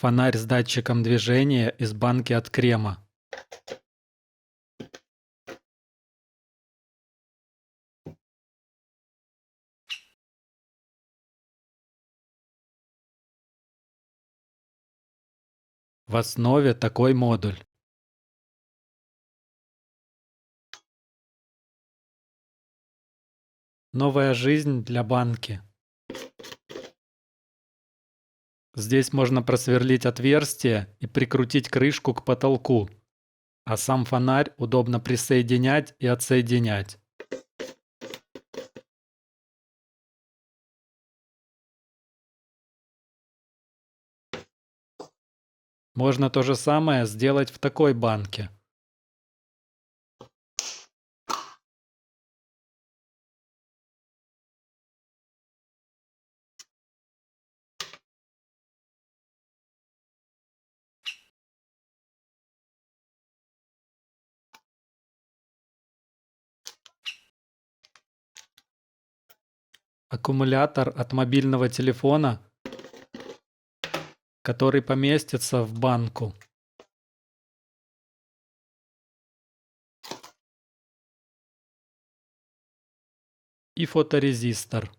Фонарь с датчиком движения из банки от крема. В основе такой модуль. Новая жизнь для банки. Здесь можно просверлить отверстие и прикрутить крышку к потолку, а сам фонарь удобно присоединять и отсоединять. Можно то же самое сделать в такой банке. Аккумулятор от мобильного телефона, который поместится в банку. И фоторезистор.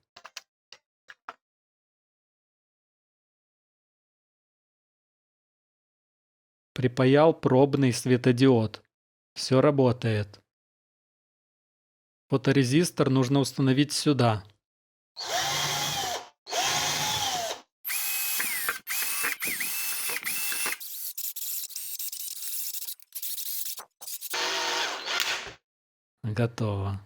Припаял пробный светодиод. Все работает. Фоторезистор нужно установить сюда. Готово.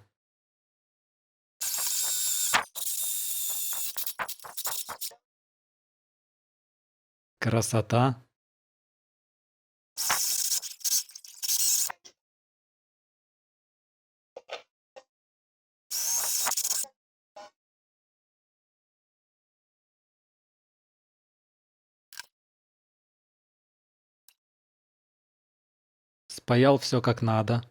Красота. Спаял все как надо.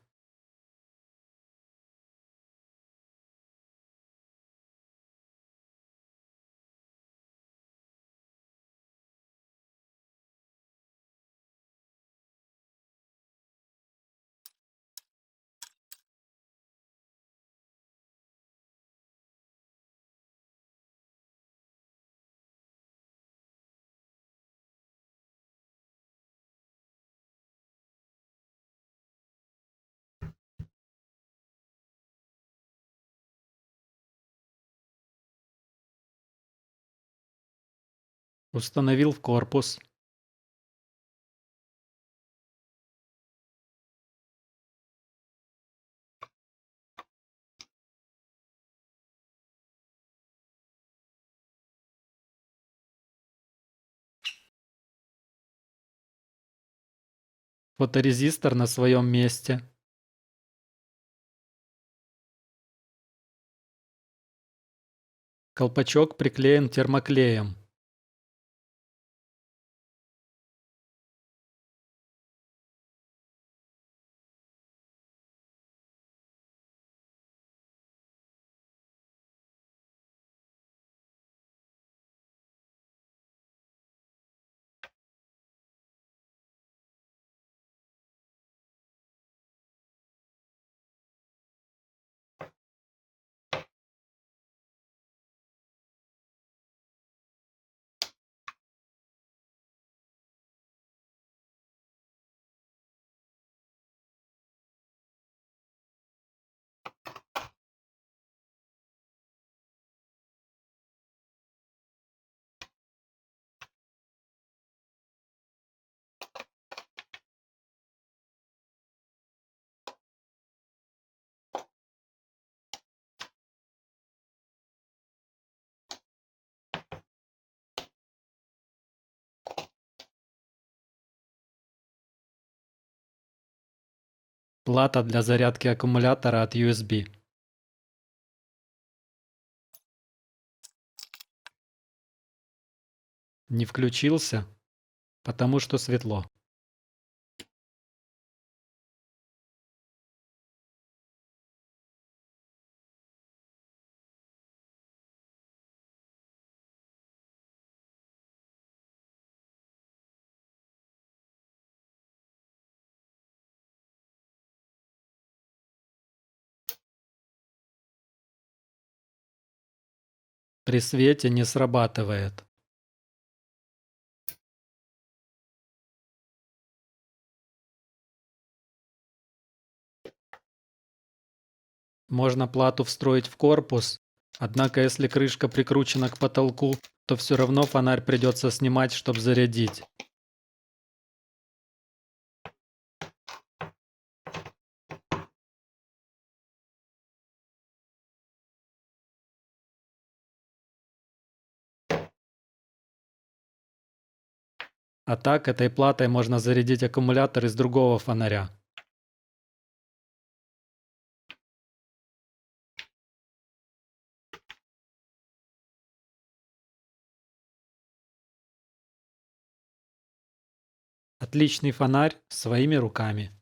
Установил в корпус. Фоторезистор на своем месте. Колпачок приклеен термоклеем. Плата для зарядки аккумулятора от USB. Не включился, потому что светло. При свете не срабатывает. Можно плату встроить в корпус, однако если крышка прикручена к потолку, то все равно фонарь придется снимать, чтобы зарядить. А так этой платой можно зарядить аккумулятор из другого фонаря. Отличный фонарь своими руками.